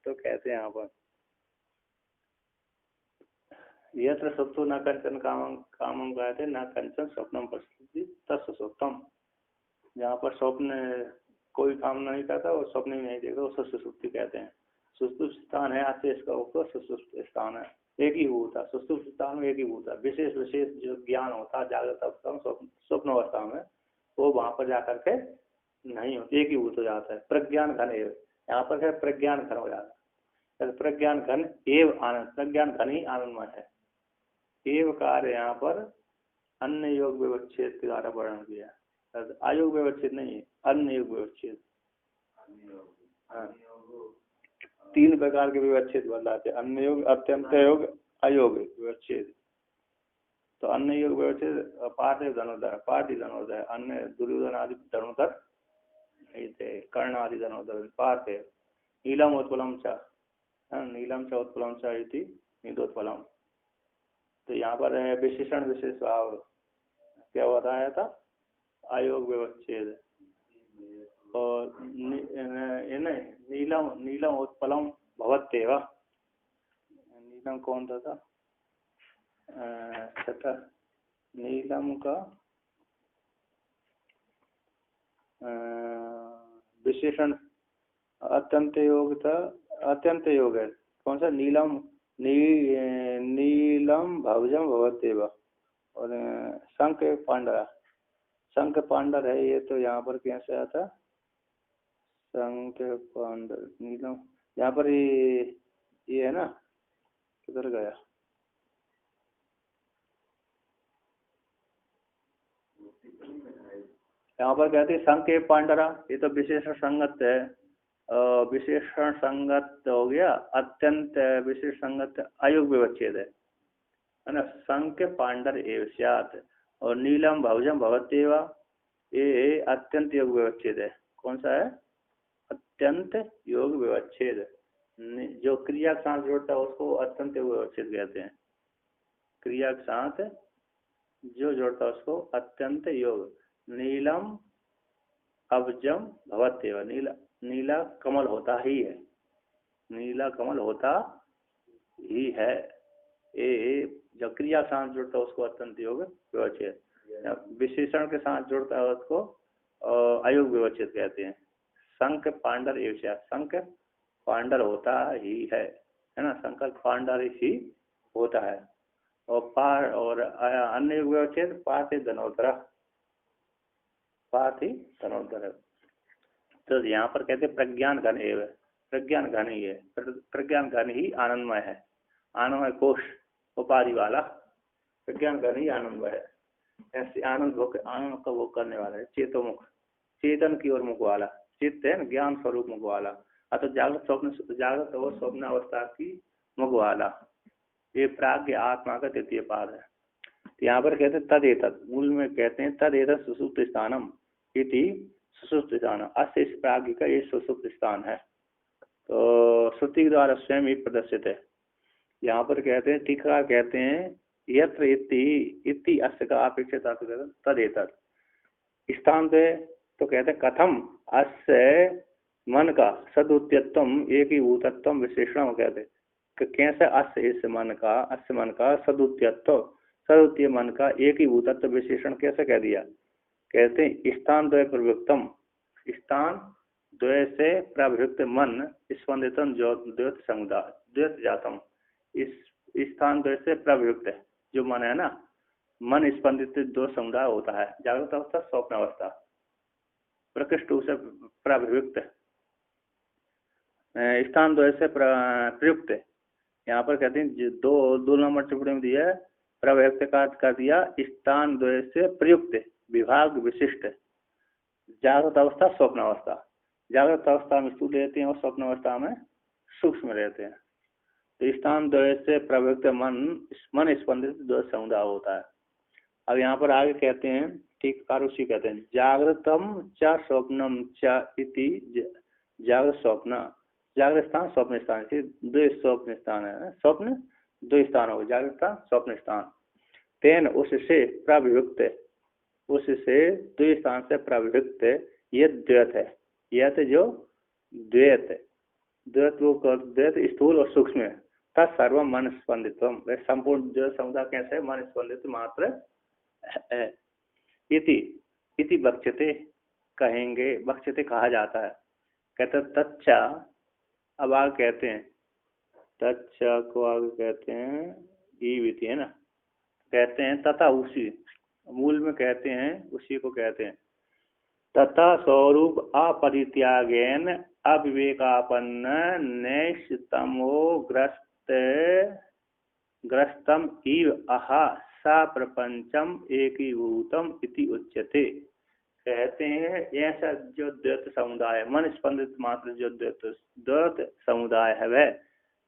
तो कहते हैं यहाँ पर यत्र सुप्तो न कंचन कामम कामम कहते न कंचन स्वप्नम पश्यति तस्य सुप्तम। जहाँ पर स्वप्न कोई काम नहीं करता और स्वप्न में नहीं देखता उसको सुसुप्ति कहते हैं। सुसुप्त स्थान है आते इसका ऊपर सुसुप्त स्थान है, एक ही होता सुसुप्त स्थान में एक ही होता। विशेष विशेष जो ज्ञान होता है जागृत अवस्था में स्वप्न अवस्था में वो वहां पर जाकर के नहीं होती, एक ही भूत हो जाता है। प्रज्ञान घन एव, यहाँ पर है प्रज्ञान घन हो जाता है। प्रज्ञान घन एव आनंद, प्रज्ञान घन ही आनंदमय है। एव कार्य यहाँ पर अन्य योग व्यवच्छेद के द्वारा वर्णन किया। अयोग व्यवच्छेद नहीं है, अन्य योग व्यवच्छेद। हाँ, 3 प्रकार के व्यवच्छेद बताते, अन्य योग, अत्यंत योग, अयोग व्यवच्छेद। तो अन्य योग व्यवच्छेद पार्थिव धनुर्धर, पार्थी धनुर्धर, अन्य दुर्योधन आदि धनुर्धर नहीं थे, कर्ण आदि धनुर्धर पार्थिव। नीलम उत्पलम च, नीलम च उत्पलम च इति नीलोत्पलम। तो यहाँ पर विशेषण विशेष भाव क्या बताया था, अयोग व्यवच्छेद। और नीलम नीलम उत्पलम भवत्येव, नीलम कौन था छठा, नीलम का विशेषण अत्यंत योग था, अत्यंत योग है कौन सा, नीलम नीलम भवजम भवत्येव। और शंख पांडरा, शंख पांडर है ये, तो यहाँ पर कैसे आता शंख पांडर नीलम, यहाँ पर ये है ना, किधर गया, यहाँ पर कहते हैं शंख पांडरा, ये तो विशेषण संगत है। विशेषण संगत हो गया, अत्यंत विशेष संगत अयोग व्यवच्छेद है ना। शंख पांडर एव स्यात्, और नीलम भवजम भवत्येव ये अत्यंत योग व्यवच्छेद है। कौन सा है, अत्यंत योग व्यवच्छेद। जो क्रिया के साथ जोड़ता है उसको अत्यंत योग व्यवच्छेद कहते हैं। क्रिया के साथ जो जोड़ता है उसको अत्यंत योग। नीलम अब्जम भवत्येव, नीला नीला कमल होता ही है, नीला कमल होता ही है। ये जो क्रिया के साथ जुड़ता है उसको अत्यंत योग व्यवच्छेद। विशेषण के साथ जुड़ता है उसको अयोग व्यवच्छेद कहते हैं। शंख पांडर एवं, शंख पांडर होता ही है ना, शंख पांडर ही होता है। और अन्य योग व्यवच्छेद पार्थ धनोत्तर, पार्थ ही धनोत्तर। तो यहाँ पर कहते प्रज्ञान घन एवं, प्रज्ञान घन ही है, प्रज्ञान घन ही आनंदमय है। आनंदमय कोश उपाधि वाला प्रज्ञान घन ही आनंदमय है। ऐसे आनंद का भोग करने वाला है। चेतोमुख, चेतन की ओर मुख वाला, चित्त है ज्ञान स्वरूप मुख वाला, अतः जागृत स्वप्न, जागृत और स्वप्न अवस्था की मुख वाला। ये प्राज्ञ आत्मा का तृतीय पाद है। तो यहाँ पर कहते तदेतत, मूल में कहते हैं तदेतत सुसुप्त स्थानम इति, सुसुप्त स्थान अस्य, इस प्राज्ञ का ये सुसुप्त स्थान है। तो श्रुति के द्वारा स्वयं ही प्रदर्शित है। यहाँ पर कहते हैं टीका कहते हैं यत्र इति अस्य का अपेक्षित तदेतत स्थान पे, तो कहते हैं कथम अस्य मन का सदुत्यत्वम एक ही भूतत्व विशेषण कहते हैं। कैसे अस्य, इस मन का, अस्य मन का सदुत्यत्व, सदुत्य मन का एक ही भूतत्व विशेषण कैसे कह दिया। कहते हैं स्थान द्वय प्रवृत्तम, स्थान द्वय से प्रवृत्त मन स्पंदितम द्वैत संगदा द्वैत जातम। इस स्थान द्वय से प्रवृत्त है जो मन है ना, मन स्पंदित दो समुदाय होता है, जागृत अवस्था स्वप्न अवस्था। प्रकृष्ट से प्रवृत्त, स्थान द्वय से प्रयुक्त। यहाँ पर कहते हैं दो नंबर टिप्पणी में दिया है, प्रवृत्त का अर्थ कर दिया स्थान द्वय से प्रयुक्त, विभाग विशिष्ट। जागृत अवस्था स्वप्न अवस्था, जागृत अवस्था में स्थूल रहते हैं और स्वप्न अवस्था में सूक्ष्म रहते हैं। तो स्थान द्वय से प्रवृत्त मन स्पंदित दो समुदाय होता है। अब यहाँ पर आगे कहते हैं, ठीक कारुषि कहते हैं जागृतम च स्वप्नम च इति, जागृत स्वप्न, जागृत स्थान स्वप्न स्थान, दो स्वप्न स्थान है, स्वप्न दो स्थान हो, जागृत स्थान स्वप्न स्थान। तेन उससे प्रवृत्त, उससे दो स्थान से प्रवृत्त ये द्वैत है, यह जो द्वैत द्वैत स्थूल और सूक्ष्म तत्सर्व मन स्पंदित्व, वह संपूर्ण द्वैत समुदाय कैसे मन स्पंदित मात्र है। इति इति बक्ष्यते कहेंगे, बक्ष्यते कहा जाता है। कहते तच्चा, अब आगे कहते हैं तच्चा को आगे कहते हैं ईविति है ना, कहते हैं तथा उसी, मूल में कहते हैं उसी को कहते हैं। तथा स्वरूप अपरित्यागेन अविवेकापन्न नैष्तमो ग्रस्तम इव अहा सा प्रपंचम एकीभूतम इति उच्यते। कहते हैं ऐसा जो द्वैत समुदाय मन स्पंदित मात्र जो द्वैत समुदाय है, वह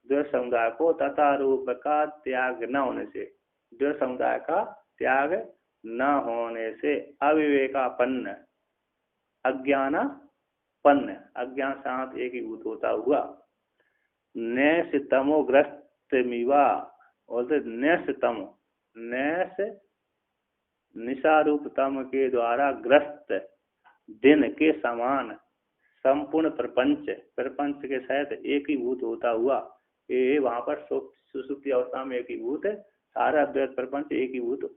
द्वैत समुदाय को तथा रूप का त्याग न होने से, द्वैत समुदाय का त्याग न होने से अविवेकापन्न अज्ञानापन्न, अज्ञान साथ एकीभूत होता हुआ, नैश तमोग्रस्त मिवा, बोलते नैश तमो, नैश निशारूप तम के द्वारा ग्रस्त दिन के समान संपूर्ण प्रपंच प्रपंच के सहित एकीभूत होता हुआ, ये वहां पर सुसुप्ति अवस्था में एकीभूत सारा द्वैत प्रपंच एकीभूत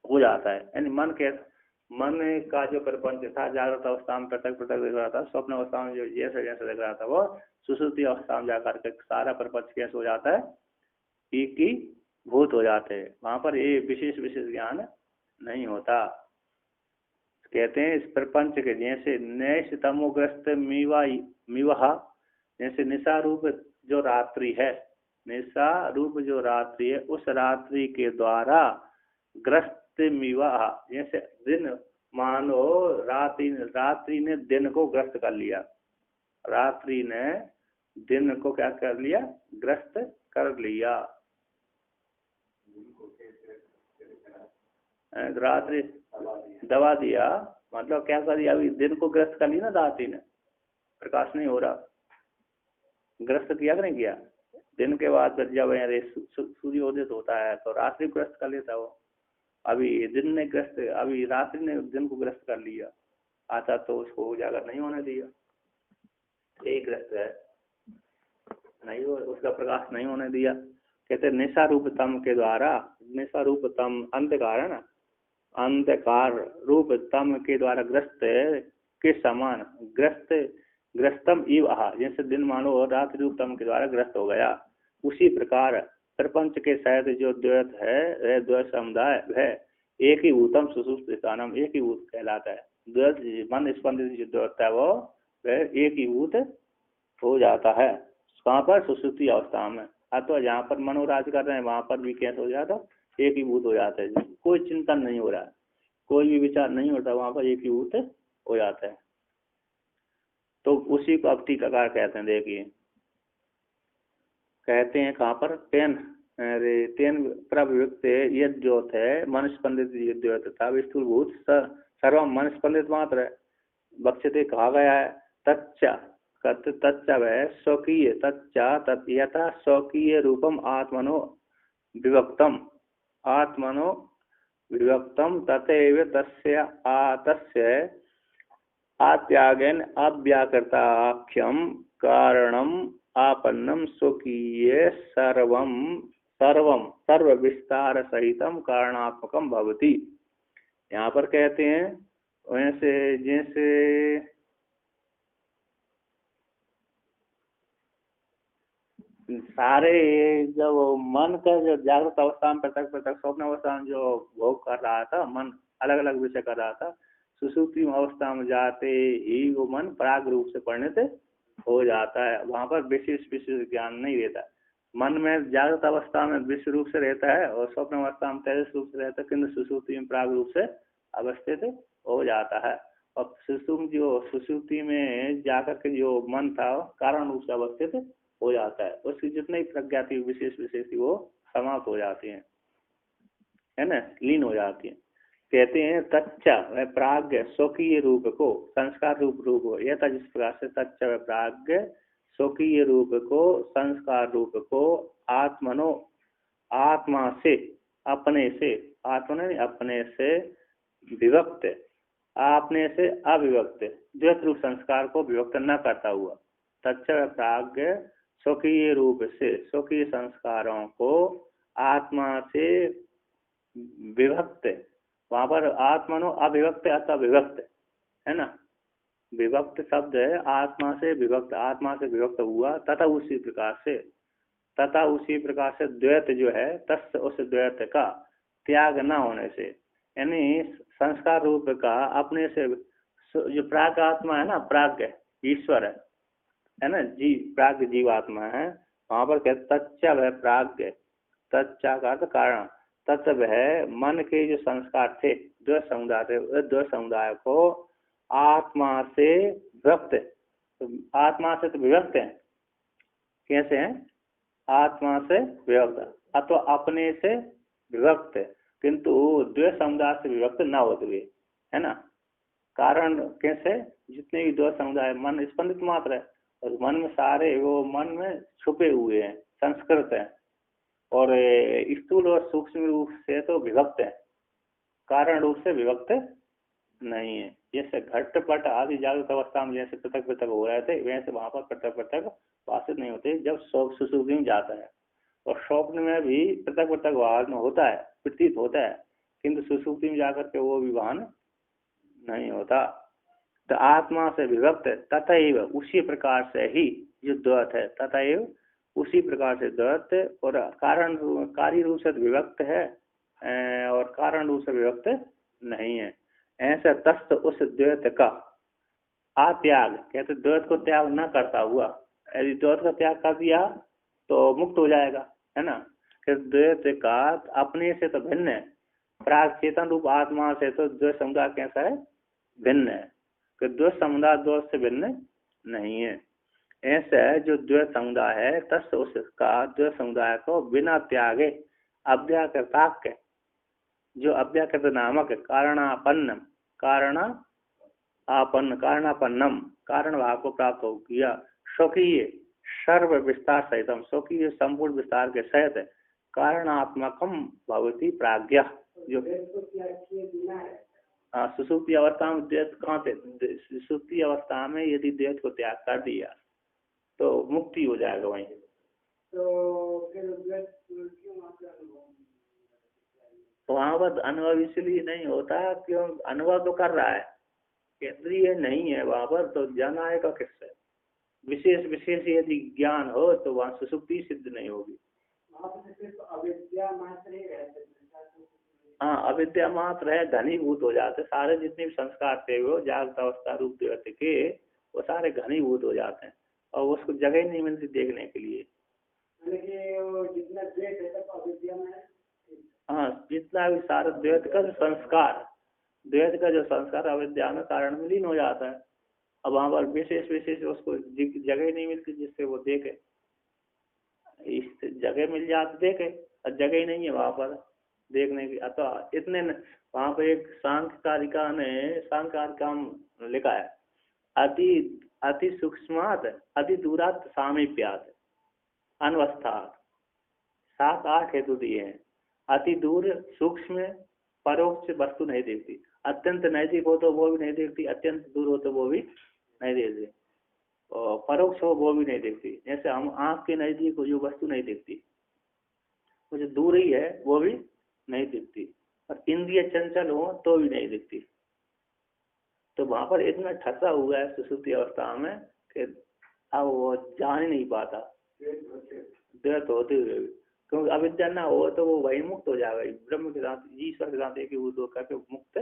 हो जाता है। यानी मन का जो प्रपंच था जागृत अवस्था में पृथक पृथक दिख रहा था, स्वप्न अवस्था में जो जैसे जैसे दिख रहा था, वो सुसुप्ति अवस्था में जाकर के सारा प्रपंच कैसे हो जाता है, एकीभूत हो जाते हैं। वहां पर ये विशेष विशेष ज्ञान नहीं होता। कहते हैं इस प्रपंच के जैसे नैश तमोग्रस्त मिवहा, जैसे निशा रूप जो रात्रि है, निशा रूप जो रात्रि है, उस रात्रि के द्वारा ग्रस्त मिवहा, जैसे दिन मानो रात्रि ने दिन को ग्रस्त कर लिया, रात्रि ने दिन को क्या कर लिया, ग्रस्त कर लिया। रात्रि दबा दिया मतलब क्या कर दिया, अभी दिन को ग्रस्त कर लिया ना रात्रि ने, प्रकाश नहीं हो रहा, ग्रस्त किया कि नहीं किया। दिन के बाद जब सूर्योदय होता है तो रात्रि ग्रस्त कर लेता वो, अभी दिन ने ग्रस्त, अभी रात्रि ने दिन को ग्रस्त कर लिया, आता तो उसको उजागर नहीं होने दिया, एक ग्रस्त है नहीं हो, उसका प्रकाश नहीं होने दिया। कहते निशा रूप तम के द्वारा, निशा रूप तम अंधकार है ना, अंधकार रूप तम के द्वारा ग्रस्त के समान ग्रस्तम इव आहा, जैसे दिन मानो और रात्रि रूप तम के द्वारा ग्रस्त हो गया, उसी प्रकार प्रपंच के सहित जो द्वैत है, वह द्वैत समुदाय वह एक ही भूतम सुसुप्त स्थानम, एक ही भूत कहलाता है। द्वैत मन स्पंदित जो द्वैत है वो वह एक ही भूत हो जाता है। कहाँ पर, सुसुप्ति अवस्था में। तो जहाँ पर मनोराज कर रहे हैं वहां पर भी कैसे हो जाता, एक ही भूत हो जाता है, कोई चिंतन नहीं हो रहा है, कोई भी विचार नहीं होता, वहां पर एक ही भूत हो जाता है। तो उसी को अब टीकाकार कहते हैं, देखिए कहते हैं कहाँ पर, तेन प्रवृत्त यद द्योत है मन स्पंदित द्योत था स्थूलभूत सर्व मन स्पंदित मात्र है, बक्ष्यते कहा गया है। तच्चा तच्चा वह स्वकीय, तच्चा यथा स्वकीय रूपम आत्मनो विभक्तम तथैव तस्य आत्यागेन अव्याकृताख्यम कारणम आपन्नम स्वकीय सर्व विस्तार सहितम कारणात्मकम भवति। यहाँ पर कहते हैं वैसे जैसे सारे जब मन का जो जागृत अवस्था में पृथक स्वप्न अवस्था में जो भोग कर रहा था, मन अलग अलग विषय कर रहा था, सुसुप्ति अवस्था में जाते ही वो मन प्राग रूप से परिणत हो जाता है। वहां पर विशेष ज्ञान नहीं रहता। मन में जागृत अवस्था में विश्व रूप से रहता है और स्वप्न अवस्था में तेजस रूप से रहता है, किंतु सुसुप्ति में प्राग रूप से अवस्थित हो जाता है। और सुसुप्ति में जाकर के जो मन था कारण रूप से अवस्थित हो जाता है, उसकी जितनी प्रज्ञा थी विशेष थी वो समाप्त हो जाती है ना, लीन हो जाती है। कहते हैं तच्चा वह प्राज्ञ स्वकीय रूप को संस्कार रूप को, यह था जिस प्रकार से तच्चा वह प्राज्ञ स्वकीय रूप को संस्कार रूप को आत्मनो आत्मा से अपने से, आत्मा ने अपने से विभक्त, अपने से अविभक्त द्वैत रूप संस्कार को विभक्त न करता हुआ, सच्चर प्राज्ञ स्वकीय रूप से स्वकीय संस्कारों को आत्मा से विभक्त, वहां पर आत्मनो अविभक्त अथवा विभक्त है ना, विभक्त शब्द है, आत्मा से विभक्त, आत्मा से विभक्त हुआ, तथा उसी प्रकार से द्वैत जो है तस् उस द्वैत का त्याग न होने से, यानी संस्कार रूप का अपने से जो प्राग आत्मा है ना, प्राग ईश्वर है ना, प्राग जीवात्मा है, वहां पर कहते तच्चा वह प्राग, तच्चा का अर्थ कारण, तत्व है मन के जो संस्कार थे द्वैत समुदाय थे, द्वैत समुदाय को आत्मा से विभक्त, आत्मा से तो विभक्त है, कैसे हैं, आत्मा से विभक्त अथवा अपने से विभक्त, किंतु द्वैत समुदाय से विभक्त न होते हुए, है ना। कारण कैसे, जितने भी द्वैत समुदाय, मन स्पंदित मात्र है और मन में सारे वो मन में छुपे हुए हैं, संस्कृत हैं, और स्थूल और सूक्ष्म रूप से तो विभक्त है, कारण रूप से विभक्त नहीं है। जैसे घटपट आदि जागृत अवस्था में जैसे पृथक पृथक हो रहे थे, वैसे वहां पर पृथक पृथक वासित नहीं होते जब सुसुप्ति में जाता है, और स्वप्न में भी पृथक पृथक वाहन होता है, प्रतीत होता है, किंतु सुसुप्ति में जाकर के वो भी वाहन नहीं होता। तो आत्मा से विभक्त तथैव उसी प्रकार से ही जो द्वैत है, तथैव उसी प्रकार से द्वैत और कारण कार्य रूप से विभक्त है और कारण रूप से विभक्त नहीं है, ऐसा तस्त उस द्वैत का त्याग, कहते द्वैत को त्याग न करता हुआ, यदि द्वैत का त्याग कर दिया तो मुक्त हो जाएगा, है ना। द्वैत का अपने से तो भिन्न है, प्राग चेतन रूप आत्मा से तो द्वैत समुदाय कैसा है, भिन्न है, कि द्वैत समुदाय द्वैत से भिन्न नहीं है। ऐसा जो द्वैत समुदाय है तस् उसका द्वैत समुदाय को बिना त्यागे अव्याकृताक, जो अव्याकृत नामक कारणापन्नम, कारणापन्नम कारण भाव को प्राप्त हो किया, स्वकीय सर्व विस्तार सहितम, स्वकीय संपूर्ण विस्तार के सहित कारणात्मकम भवती प्राज्ञा, जो सुसुप्ति अवस्था में द्वैत कहाँ थे, सुसुप्ति अवस्था में यदि द्वैत को त्याग कर दिया तो मुक्ति हो जाएगा वहीं। तो वहां पर अनुभव इसलिए नहीं होता क्यों, अनुभव तो कर रहा है, केंद्रीय नहीं है वहां पर, तो जाना आएगा किससे, विशेष विशेष यदि ज्ञान हो तो वहां सुसुप्ति सिद्ध नहीं होगी। हाँ, अविद्या मात्र है, घनीभूत हो जाते सारे जितने भी संस्कार थे वो जागृत अवस्था रूप द्वैत के, वो सारे घनीभूत हो जाते हैं और उसको जगह ही नहीं मिलती देखने के लिए। हाँ, जितना भी सारा द्वैत का जो संस्कार, द्वैत का जो संस्कार अविद्या में कारण में लीन हो जाता है, अब वहां पर विशेष विशेष उसको जगह ही नहीं मिलती जिससे वो देखे, इस जगह मिल जाती देखे और जगह ही नहीं है वहां पर देखने की। अतः इतने वहां पर एक सांख्यकारिका ने सांख्यकारिका लिखा है, अति सूक्ष्मात अति दूरात सामीप्यात अनवस्थात, 7-8 हेतु दिए हैं। अति दूर सूक्ष्म परोक्ष वस्तु नहीं देखती, अत्यंत नजदीक हो तो वो भी नहीं देखती, अत्यंत दूर हो तो वो भी नहीं देखती, और परोक्ष हो वो भी नहीं देखती। जैसे हम आंख के नजदीक जो वस्तु नहीं देखती, वो जो दूर ही है वो भी नहीं दिखती, और इंद्रिय चंचल हो तो भी नहीं दिखती। तो वहां पर इतना ठसा हुआ है सुसुप्ति अवस्था में कि अब वो जान ही नहीं पाता द्वैत होते हुए, क्योंकि अविद्या ना हो तो वो वही मुक्त हो जाएगा, ब्रह्म के साथ ईश्वर के साथ एक ही करके मुक्त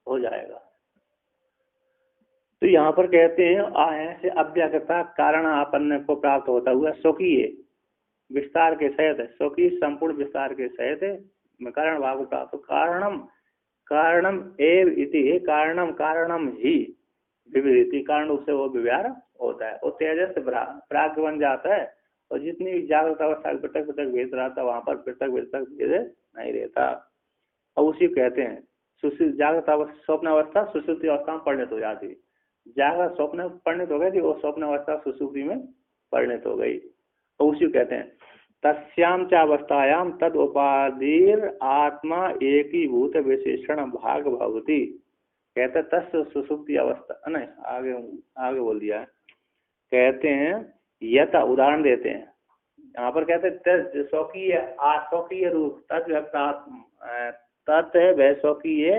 हो जाएगा। तो यहाँ पर कहते हैं आय से अव्याकृता कारण आपन्न को प्राप्त होता हुआ स्वकीय विस्तार के सहित, स्वकीय संपूर्ण विस्तार के सहित कारण भाव प्राप्त, कारणम एव इति, कारणम ही विविधि, कारण उससे वो विव्यार होता है, वो तेजस प्राग बन जाता है, और जितनी भी जागृत अवस्था पृथक पृथक भेद रहता है वहां पर पृथक पृथक भेद नहीं रहता। और उसी कहते हैं जागृत अवस्था स्वप्न अवस्था सुसुप्ति अवस्था में परिणत हो जाती है, जागृत स्वप्न परिणत हो गई थी, वो स्वप्न अवस्था सुसुप्ति में परिणत हो गई। और उसी कहते हैं तस्याम चावस्थायाम तद उपाधिर आत्मा एकीभूत विशेषण भाग भवती, कहते तस् सुसुप्ति अवस्था नहीं, आगे बोल दिया है, कहते हैं यथा उदाहरण देते हैं यहाँ पर, कहते हैं स्वकीय रूप तत् वह स्वकीय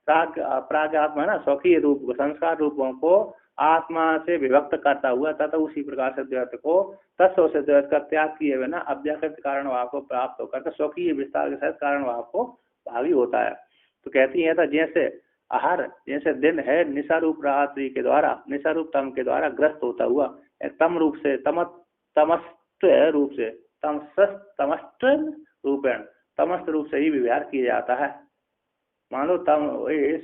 प्राग आत्मा है ना, स्वकीय रूप संस्कार रूपों को आत्मा से विभक्त करता हुआ तथा उसी प्रकार से द्वैत को तत्व से द्वैत का त्याग किए बिना अव्याकृत कारण भाव को प्राप्त होकर स्वकीय विस्तार के साथ कारण भाव को भावी होता है। तो कहती है था जैसे आहार, जैसे दिन है निशारूप रात्रि के द्वारा, निशारूप तम के द्वारा ग्रस्त होता हुआ तम रूप से तमस्त रूप से तमस्त रूपेण तमस्त रूप से ही व्यवहार किया जाता है। मान लो तम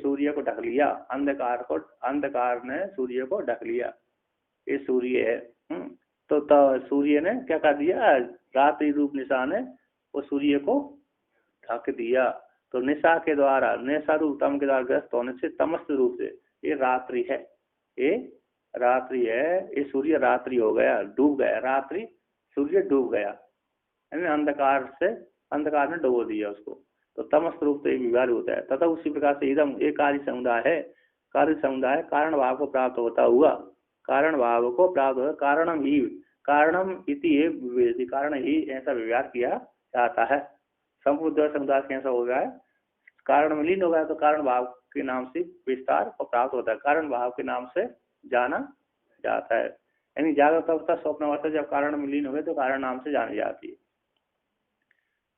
सूर्य को ढक लिया, अंधकार ने सूर्य को ढक लिया, ये सूर्य है। तो सूर्य ने क्या कर दिया, रात्रि रूप निशा ने वो सूर्य को ढक दिया। तो निशा के द्वारा, निशा रूप तम के द्वारा ग्रस्त होने से तमस्त रूप से ये रात्रि है, ये रात्रि है, ये सूर्य रात्रि हो गया, डूब गया, रात्रि सूर्य डूब गया, अंधकार ने डुबो दिया उसको। तो तमस्त रूप से विभाग होता है। तथा उसी प्रकार से इदम एक कार्य समुदाय है, कार्य समुदाय कारण भाव को प्राप्त होता हुआ, कारण भाव को प्राप्त होता, कारणम इति कारण ही ऐसा व्यवहार किया जाता है। संपूर्ण समुदाय कैसा हो गया है, कारण में लीन हो गया तो कारण भाव के नाम से विस्तार को प्राप्त होता है, कारण भाव के नाम से जाना जाता है। यानी जागृत अवस्था स्वप्न अवस्था जब कारण में लीन हो गए तो कारण नाम से जानी जाती है।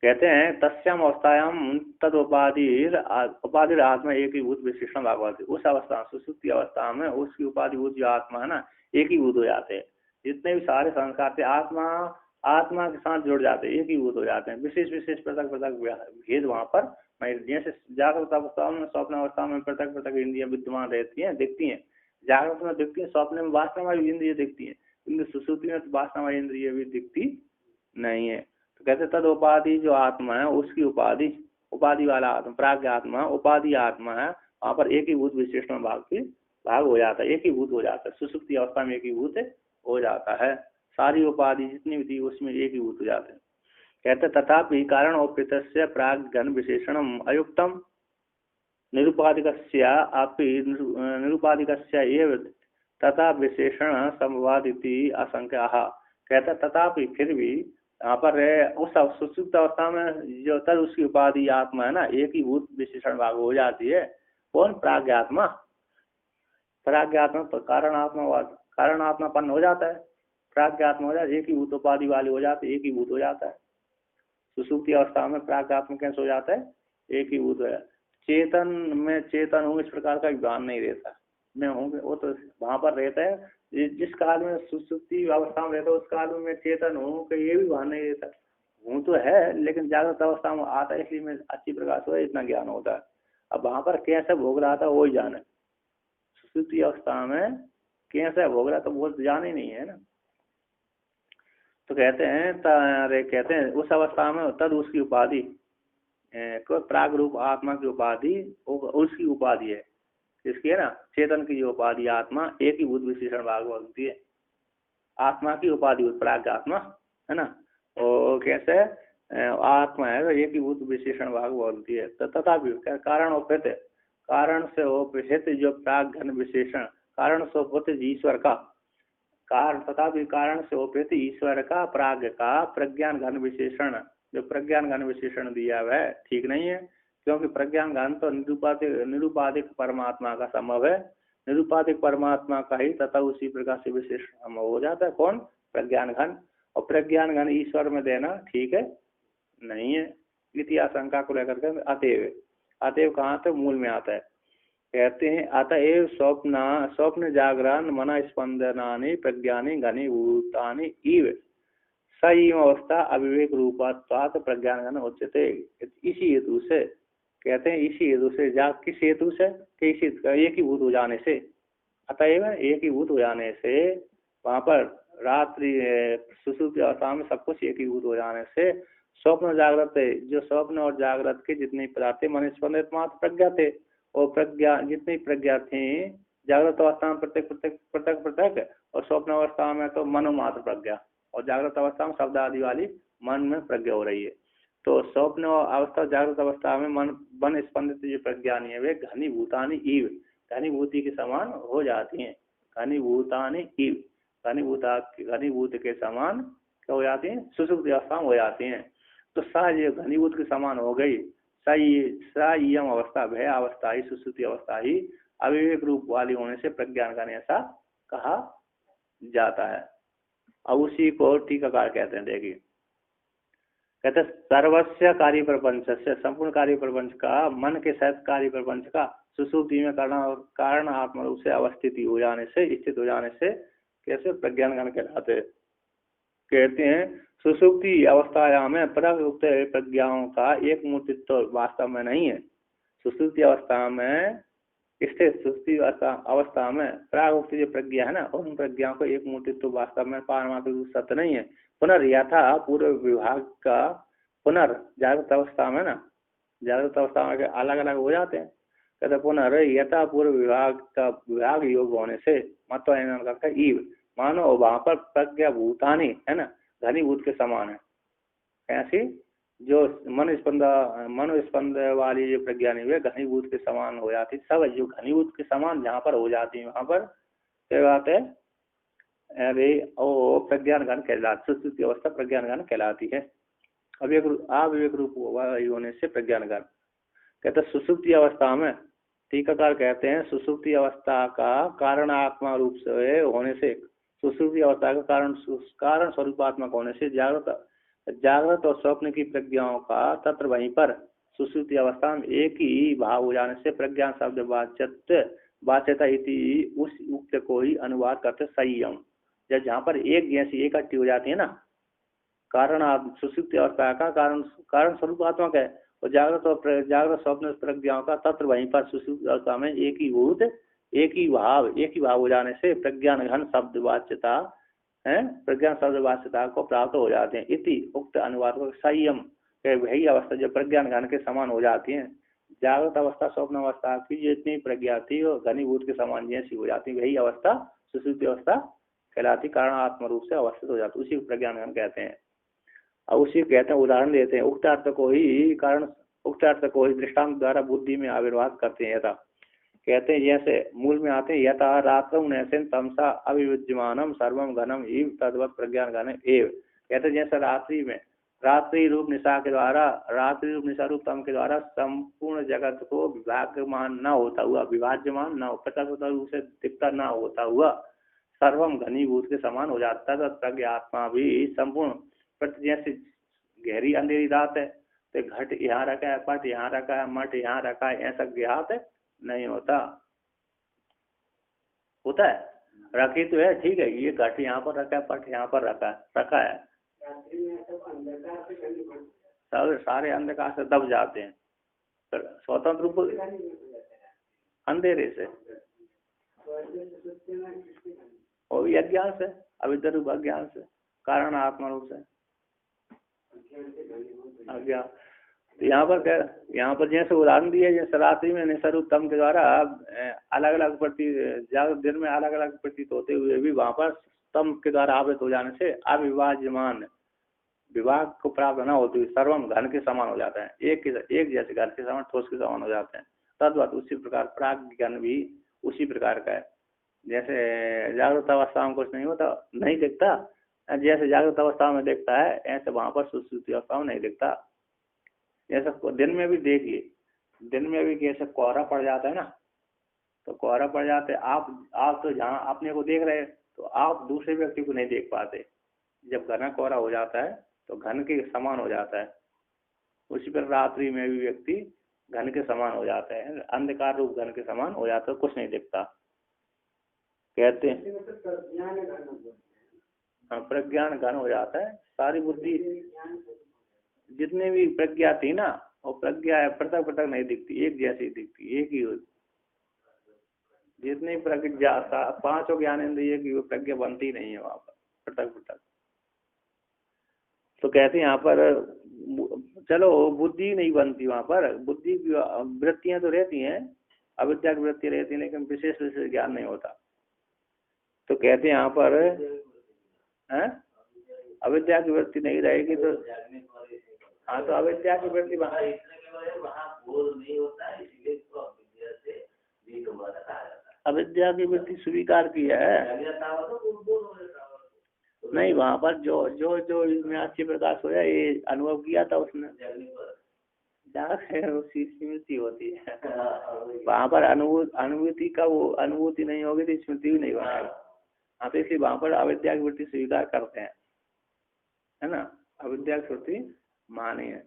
कहते हैं तस्याम अवस्थायाम तद उपाधि आत्मा एक ही भूत विशेषण भागवत, उस अवस्था सुसुप्ति अवस्था में उसकी उपाधिभूत जो आत्मा है ना एक ही भूत हो जाते हैं। जितने भी सारे संस्कार थे आत्मा के साथ जुड़ जाते हैं, एक ही भूत हो जाते हैं। विशेष पृथक भेद वहां पर जैसे जागृत अवस्था में स्वप्न अवस्था में पृथक इंद्रियां विद्यमान रहती हैं, दिखती हैं, जागृत में दिखती है, स्वप्न में वास्तव में इंद्रिय दिखती है, किंतु सुसुप्ति में तो वास्तव में इंद्रिय भी दिखती नहीं है। तो कहते तद उपाधि जो आत्मा है उसकी उपाधि वाला आत्मा प्राज्ञ आत्मा उपाधि आत्मा है, वहां पर एक ही भूत विशेषण भाग हो जाता है, एक ही भूत हो जाता है। सुसुप्ति अवस्था में एक ही भूत हो जाता है, सारी उपाधि जितनी भी थी उसमें एक ही भूत हो जाते हैं। कहते तथापि कारण औपितस्य प्राग घन विशेषणम अयुक्तम निरुपाधिकस्य एव तथा विशेषण संवादिति आशंका। कहता तथापि फिर भी यहाँ पर उस सुसुप्त अवस्था में जो तद उसकी उपाधि आत्मा है ना एक ही भूत विशेषण भाग हो जाती है। कौन? प्राज्ञात्मा। प्राज्ञात्मा कारण आत्मापन्न हो जाता है, प्राज्ञात्मा हो जाता है, एक ही भूत उपाधि वाले हो जाते, एक ही भूत हो जाता है। सुसुप्ति अवस्था में प्राज्ञात्मा कैसे हो जाता है? एक ही भूत है। चेतन में चेतन हूँ इस प्रकार का ज्ञान नहीं रहता, मैं हूँ वो तो वहां पर रहता है। जिस काल में सुसुप्ति अवस्था में रहता है उस काल में मैं चेतन हूँ कि ये भी भान नहीं रहता, हूँ तो है लेकिन जागृत अवस्था में आता है इसलिए मैं अच्छी प्रकार से इतना ज्ञान होता है। अब वहां पर कैसे भोग रहा था वो ही जाने, सुसुप्ति अवस्था में कैसे भोग रहा था वो जान ही नहीं है ना। तो कहते हैं उस अवस्था में तद उसकी उपाधि प्राग रूप आत्मा की उपाधि उसकी उपाधि है, इसकी है ना चेतन की जो उपाधि आत्मा एक ही भूत विशेषण भाग बोलती है, आत्मा की उपाधि प्राग आत्मा है ना, और कैसे आत्मा है एक ही भूत विशेषण भाग बोलती है। तथा कारण उपहित, कारण से उपहित जो प्राग घन विशेषण कारण से उपहित ईश्वर का कारण तथा भी कारण से उपहित ईश्वर का प्राग का प्रज्ञान घन विशेषण जो प्रज्ञान घन विशेषण दिया हुआ है ठीक नहीं है, क्योंकि प्रज्ञान घन तो निरुपाधिक परमात्मा का संभव है, निरुपाधिक परमात्मा का ही तथा उसी प्रकार से विशेषण संभव हो जाता है। कौन? प्रज्ञान घन। और प्रज्ञान घन ईश्वर में देना ठीक है नहीं है, इतिहास आशंका को लेकर के अतएव कहाँ से मूल में आता है। कहते हैं अतएव स्वप्न जागरण मन स्पंदनानि प्रज्ञानी घनीभूतानि इव सही अवस्था अविवेक रूपात्वात् प्रज्ञान घन उच्यते। इसी हेतु से कहते हैं, इसी हेतु से किस हेतु से? एक ही भूत हो जाने से, अतएव एक ही भूत हो जाने से वहां पर रात्रि सुसुप्ति अवस्था में सब कुछ एक ही भूत हो जाने से स्वप्न जागृत जो स्वप्न और जागृत के जितने पदार्थ मन स्पंदित मात्र प्रज्ञा थे और प्रज्ञा जितनी प्रज्ञा थी जागृत अवस्था में प्रत्येक और स्वप्न अवस्था में तो मनो मात्र प्रज्ञा और जागृत अवस्था में शब्द आदि वाली मन में प्रज्ञा हो रही है। तो स्वप्न अवस्था जागृत अवस्था में मन स्पंदित जो प्रज्ञानी है वे घनीभूतानि इव घनीभूति के समान हो जाती हैं, घनीभूतानि इव घनीभूत के समान क्या हो जाती हैं, सुषुप्ति अवस्था में हो जाती हैं। तो सा ये घनीभूत के समान हो गई, सयम अवस्था, भय अवस्था ही, सुषुप्ति अवस्था ही अविवेक रूप वाली होने से प्रज्ञान का ऐसा कहा जाता है। अब उसी को टीकाकार कहते हैं। देखिए, कहते सर्वस्व कार्य प्रपंच से, संपूर्ण कार्य प्रपंच का, मन के सहित कार्य प्रपंच का सुषुप्ति में कारण आत्मा रूप से अवस्थिति हो जाने से, स्थित हो जाने से कैसे प्रज्ञान गण कहलाते। कहते हैं सुषुप्ति अवस्था में प्रयुक्त प्रज्ञाओं का एक मूर्तित्व वास्तव में नहीं है। सुषुप्ति अवस्था में स्थित, सुषुप्ति अवस्था में प्रागुक्त जो प्रज्ञा है ना, उन प्रज्ञाओं को एक मूर्तित्व वास्तव में पारमार्थिक सत्य नहीं है। पुनर्यथा पूर्व विभाग का, जागृत अवस्था में ना, जागृत अवस्था में अलग अलग हो जाते हैं। कहते पुनर्यथा पूर्व विभाग का विभाग योग होने से मतलब ईव, मानो वहां पर प्रज्ञा भूतानी है ना, घनीभूत के समान है। ऐसी जो मनोस्पंद वाली जो प्रज्ञा नहीं है, घनीभूत के समान हो जाती। सब जो घनीभूत के समान जहाँ पर हो जाती है, वहां पर क्या बात है, अरे ओ प्रज्ञान गण कहलाती, सुषुप्ति अवस्था प्रज्ञान गण कहलाती है। अविवेक रूप होने से प्रज्ञान गण कहते सुषुप्ति अवस्था में, टीकाकार कहते हैं सुषुप्ति अवस्था का कारण आत्मा रूप से होने से, सुषुप्ति अवस्था का कारण स्वरूपात्मक होने से जागृत और स्वप्न की प्रज्ञाओं का तत्र वहीं पर सुषुप्ति अवस्था में एक ही भाव हो जाने से प्रज्ञान शब्द वाच्यता इति उस उक्त को ही अनुवाद करते संयम। जब जहाँ पर एक जैसी इकट्ठी हो जाती है ना, कारण सुषुप्ति अवस्था का कारण स्वरूपात्मक है, और जागृत स्वप्न प्रज्ञाओं का तत्र वहीं पर सुषुप्ति अवस्था में एक ही भाव हो जाने से प्रज्ञान घन शब्द वाच्यता है, प्रज्ञान शब्द वाच्यता को प्राप्त हो जाते हैं। इति उक्त अनुवाद को संयम, वही अवस्था जो प्रज्ञान घन के समान हो जाती है। जागृत अवस्था स्वप्न अवस्था की जितनी प्रज्ञा थी वो घनीभूत के समान जैसी हो जाती, वही अवस्था सुषुप्ति अवस्था कहलाती, कारण आत्म रूप से अवस्थित हो जाती, उसी को प्रज्ञान घन कहते हैं। और उसी कहते हैं, उदाहरण देते हैं, उक्त अर्थ को ही दृष्टांत द्वारा बुद्धि में आविर्भाव करते हैं। यथा कहते हैं, जैसे मूल में आते हैं, यथा रात्रौ नैसेन तमसा अविविद्यमानम सर्वम घनम इव तद्वत् प्रज्ञान घन एव। कहते हैं जैसे रात्रि रूप निशा के द्वारा, रात्रि रूप निशा रूप तम के द्वारा संपूर्ण जगत को विभाज्यमान न होता हुआ, विभाज्यमान न हो, पृथक रूप से दिखता न होता हुआ सर्वम घनीभूत के समान हो जाता है। प्रज्ञा आत्मा भी संपूर्ण, जैसे गहरी अंधेरी रात है तो घट यहाँ रखा है, पट यहाँ रखा है, मठ यहाँ रखा है, ऐसा ज्ञात नहीं होता है, रखी तो है, ठीक है, ये घट यहाँ पर रखा है, पट यहाँ पर रखा है, सारे अंधकार से दब जाते हैं, स्वतंत्र रूप अंधेरे से, और भी अज्ञान से, अविद्या रूप अज्ञान से, कारण आत्मा रूप से अज्ञान। तो यहाँ पर जैसे उदाहरण दिया, जैसे रात्रि में निसरूप तम के द्वारा अलग अलग दिन में अलग अलग प्रतीत होते हुए भी वहां पर तम के द्वारा आवृत हो जाने से अविभाज्यमान, विभाग को प्राप्त न होते हुए सर्वम घन के समान हो जाता है, एक जैसे घन के समान, ठोस के समान हो जाते हैं। तद्वत उसी प्रकार प्राग ज्ञान भी उसी प्रकार का है। जैसे जागृत अवस्था में कुछ नहीं होता, नहीं दिखता, जैसे जागृत अवस्था में देखता है ऐसे वहां पर सुषुप्ति अवस्था में नहीं दिखता। जैसे दिन में भी देखिए, दिन में भी कैसे कोहरा पड़ जाता है ना, तो कोहरा पड़ जाते, आप तो जहाँ अपने को देख रहे तो आप दूसरे व्यक्ति को नहीं देख पाते। जब घना कोहरा हो जाता है तो घन के समान हो जाता है, उसी पर रात्रि में भी व्यक्ति घन के समान हो जाता है, अंधकार रूप घन के समान हो जाता है, कुछ नहीं दिखता। कहते हैं हाँ, प्रज्ञान घन हो जाता है, सारी बुद्धि जितने भी प्रज्ञा थी ना, वो प्रज्ञा है पृथक पृथक नहीं दिखती, एक जैसी दिखती, एक ही होती। जितनी प्रज्ञा, पांचों ज्ञानेंद्रिय की वो प्रज्ञा बनती नहीं है वहां पर, पृथक पृथक। तो कहते हैं यहाँ पर चलो बुद्धि नहीं बनती वहां पर, बुद्धि की वृत्तियां तो रहती हैं, अविद्या की वृत्ति रहती है, लेकिन विशेष विशेष ज्ञान नहीं होता। तो कहते हैं यहाँ पर अविद्या की वृत्ति नहीं रहेगी तो, हाँ, तो अविद्या की वृत्ति अविद्या की वृत्ति स्वीकार की है, नहीं, वहाँ पर जो जो जो मीनाक्षी प्रकाश होया ये अनुभव किया था उसने, उसी स्मृति होती है। वहाँ पर अनुभूति का वो अनुभूति नहीं होगी तो स्मृति भी नहीं बनेगी। हाँ, तो इसलिए वहाँ पर अविद्या की वृत्ति स्वीकार करते हैं, है ना, अविद्या की वृत्ति मानी है।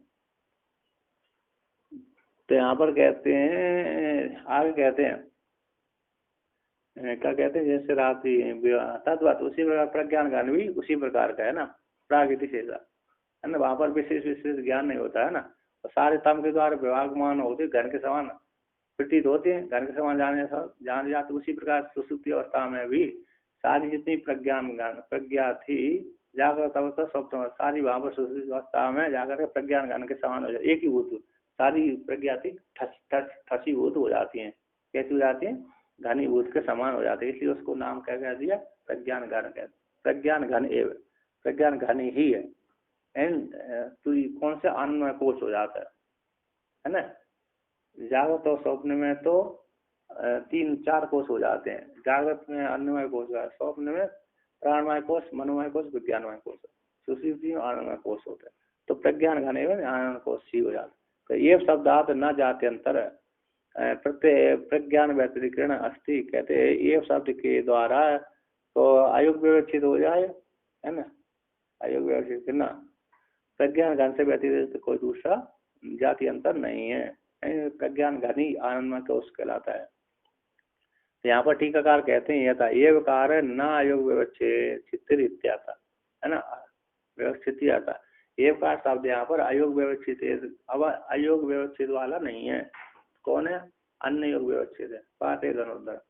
तो यहाँ पर कहते हैं, आगे कहते हैं, क्या कहते हैं, जैसे रात्रि तद्वत उसी प्रकार प्रज्ञान ज्ञान भी उसी प्रकार का है ना, प्राकृतिक शेषा है ना, वहाँ पर विशेष विशेष ज्ञान नहीं होता है ना, तो सारे तम के द्वारा विभागमान होते घन के समान प्रतीत होते हैं, घन के समान जाने जाते। उसी प्रकार सुसुप्ति अवस्था में भी सारी जितनी प्रज्ञा थी जागृत अवस्था स्वप्न सारी वहाँ पर सुसुप्ति अवस्था में जाकर प्रज्ञान ज्ञान के समान हो जाए, एक ही भूत सारी प्रज्ञा थी ठसीभूत हो जाती है। कैसी हो जाती है? घनीभूत के समान हो जाते हैं, इसलिए उसको नाम क्या कह दिया? प्रज्ञान घन कहते। प्रज्ञान घन एवं प्रज्ञान घन ही है। एंड तो कौन से अन्नमय कोश हो जाता है ना। जागृत और स्वप्न में तो 3-4 कोश हो जाते हैं। जागृत में अन्नमय कोश है, स्वप्न में प्राणमय कोश, मनोमय कोश, विज्ञानमय कोश, सुषुप्ति में आनंदमय कोश होते हैं। तो प्रज्ञान घन एवं आनंद कोश ही हो जाता है। तो ये शब्दार्थ न जाते अंतर प्रत्यय प्रज्ञान व्यतिरिक्रण अस्थि कहते हैं, ये शब्द के द्वारा तो आयोग व्यवस्थित हो जाए, है ना, आयोग व्यवस्थित करना। प्रज्ञान घन से व्यतिरिक्त कोई दूसरा जाति अंतर नहीं है, प्रज्ञान घन ही आनंदमय कोश कहलाता है। तो यहाँ पर टीकाकार कहते हैं यथा ये कार न आयोग व्यवस्थित इत्याता, है ना, व्यवस्थित आता। ये कार शब्द यहाँ पर अयोग व्यवस्थित, अब अयोग व्यवस्थित वाला नहीं है। कौन है? अन्य योग व्यवस्थित है, पाठ है धनुर्धर,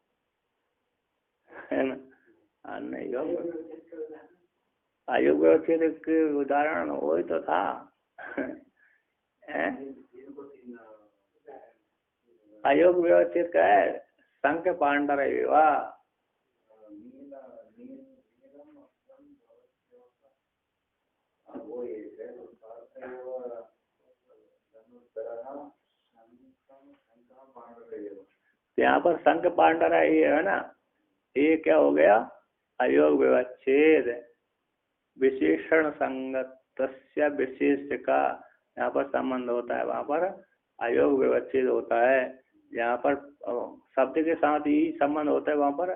है ना, अन्य योग अयोग व्यवस्थित एक उदाहरण वही तो था। अयोग व्यवस्थित का है संख पांडर विवाह, यहाँ पर संघ पांडरा ये है ना, ये क्या हो गया? अयोग व्यवच्छेद विशेषण संगतस्य विशेष का यहाँ पर संबंध होता है, वहाँ पर अयोग व्यवच्छेद होता है। यहाँ पर शब्द के साथ ही संबंध होता है, वहाँ पर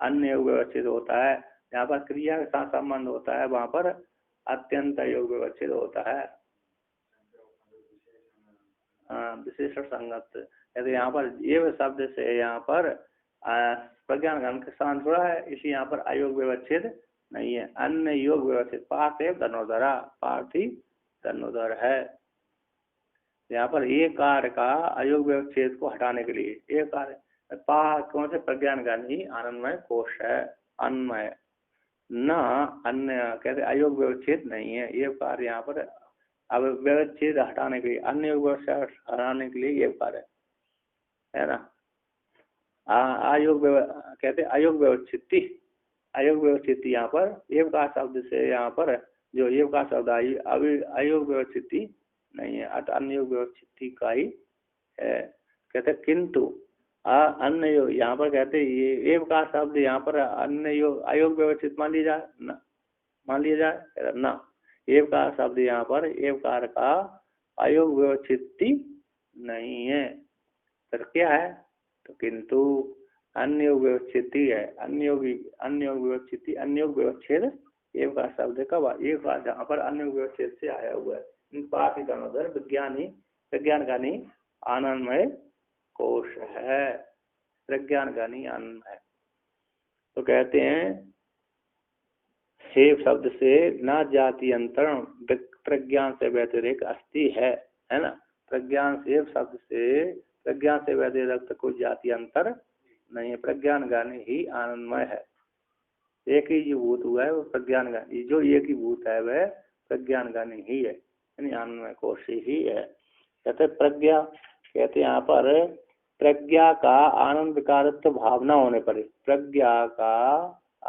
अन्य योग व्यवच्छेद होता है। यहाँ पर क्रिया के साथ संबंध होता है, वहाँ पर अत्यंत योग व्यवच्छेद होता है। विशेषण संगत यदि यहाँ पर ये शब्द से यहाँ पर प्रज्ञान घन के साथ जुड़ा है, इसी यहाँ पर अयोग व्यवच्छेद नहीं है। अन्य योग व्यवस्थित पार्थ धनुर्धरा, पार्थी धनुर्धर है। यहाँ पर एक कार्य का अयोग व्यवच्छेद को हटाने के लिए एक कार्य कौन से? प्रज्ञान घन ही आनंदमय कोश है, अन्नमय न अन्य कहते अयोग व्यवच्छेद नहीं है। ये कार्य यहाँ पर अब व्यवच्छेद हटाने के लिए, अन्य योग व्यवस्था हटाने के लिए ये कार्य है ना। आयोग कहते अयोग व्यवस्थिति, अयोग व्यवस्थिति यहाँ पर एवकार शब्द से यहाँ पर जो एवकार शब्द आई अभी अयोग व्यवस्थिति नहीं है, अतः अन्य योग व्यवस्थिति का ही है। कहते किंतु अन्य योग यहाँ पर कहते ये एवकार शब्द यहाँ पर अन्य योग अयोग व्यवस्थित मान लिया जाए न, मान लिया जाए न। एवकार शब्द यहाँ पर एवकार का अयोग व्यवस्थिति नहीं है, तो क्या है? तो किंतु अन्य योग व्यवस्थिति है। अन्य योग व्यवस्थिति, अन्य योग व्यवस्थेद एवकार शब्द का एक बार जहाँ पर अन्य योग व्यवस्थित से आया हुआ है। इन पाठ धनुर्धर प्रज्ञान का नहीं आनंदमय कोश है, प्रज्ञान का नहीं आनंदमय। तो कहते हैं हे शब्द से न जाति अंतर प्रज्ञान से व्यतिरिक्त अस्थि है ना। प्रज्ञान से शब्द से प्रज्ञान से व्यतिरिक्त कोई जाति अंतर नहीं है, प्रज्ञान ज्ञान ही आनंदमय है। एक ही जो भूत हुआ है वो प्रज्ञान ज्ञान, जो एक ही भूत है वह प्रज्ञान ज्ञान ही है, यानी आनंदमय कोश ही है। कहते प्रज्ञा, कहते यहाँ पर प्रज्ञा का आनंद विकारत्व भावना होने पर, प्रज्ञा का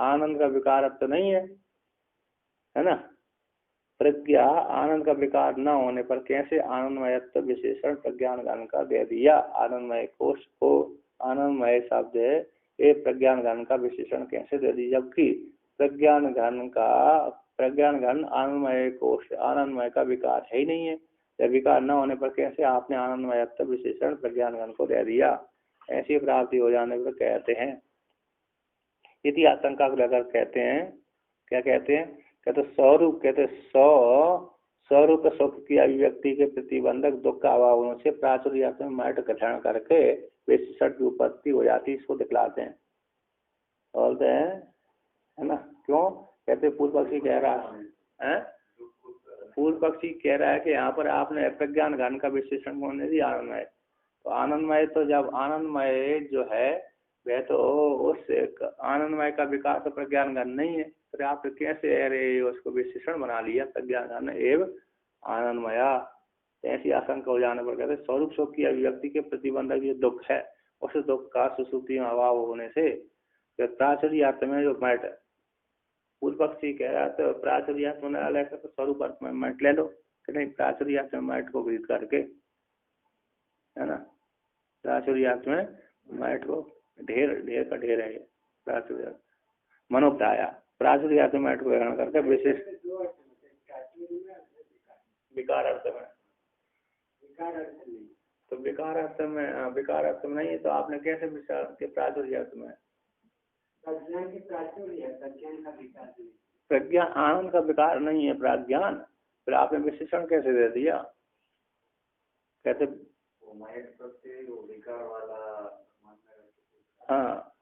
आनंद का विकारत्व नहीं है ना। प्रज्ञा आनंद का विकार न होने पर कैसे आनंदमयत्व विशेषण प्रज्ञान ज्ञान का दे दिया। आनंदमय कोश को आनंदमय शब्द है, ये प्रज्ञान ज्ञान का विशेषण कैसे दे दी, जबकि प्रज्ञान घन आनंदमय कोश, आनंदमय का विकार है ही नहीं है। जब विकार न होने पर कैसे आपने आनंदमय विशेषण प्रज्ञान घन को दे दिया? ऐसी प्राप्ति हो जाने पर कहते हैं, यदि आशंका को लेकर कहते हैं, क्या कहते हैं? कहते स्वरूप, कहते स्वरूप सुख की अभिव्यक्ति के प्रतिबंधक दुख का अभाव होने से प्राचुर्य में मठ ग्रहण करके विशेषण की उत्पत्ति हो जाती है, इसको दिखलाते हैं, बोलते हैं, है ना? क्यों? कहते पूर्व पक्षी कह रहा है, पूर्व पक्षी कह रहा है कि यहाँ पर आपने प्रज्ञान घन का विशेषण होने दी आनंदमय, तो आनंदमय, तो जब आनंदमय जो है वह तो उस आनंदमय का विकास तो प्रज्ञान घन नहीं है, फिर आप कैसे अरे उसको विशेषण बना लिया प्रज्ञान घन एवं आनंदमया? ऐसी आशंका हो जाने पर कहते स्वरूप सुख की अभिव्यक्ति के प्रतिबंधक जो दुख है, उस दुख का सुसुप्ति में अभाव होने से प्राचुर्यार्थ में जो मठ, पूर्व पक्षी कह रहा था प्राचुर्यार्थ में अलग तो स्वरूप अर्थ में मठ ले लो, कि नहीं, प्राचुर्यार्थ में मठ को विदित करके, है ना, प्राचुर्यार्थ में मठ को ढेर का ढेर है प्राचुर्यार्थ, मनोप्राया प्राचुर्यार्थ में मठ को ग्रहण करके विशेष विकार अर्थ में, तो विकार अर्थ में नहीं है, तो आपने कैसे विचार के प्राचुर्यार्थ में? प्रज्ञान आनंद का विकार नहीं है प्रज्ञान, फिर आपने विशेषण कैसे दे दिया? कहते हाँ,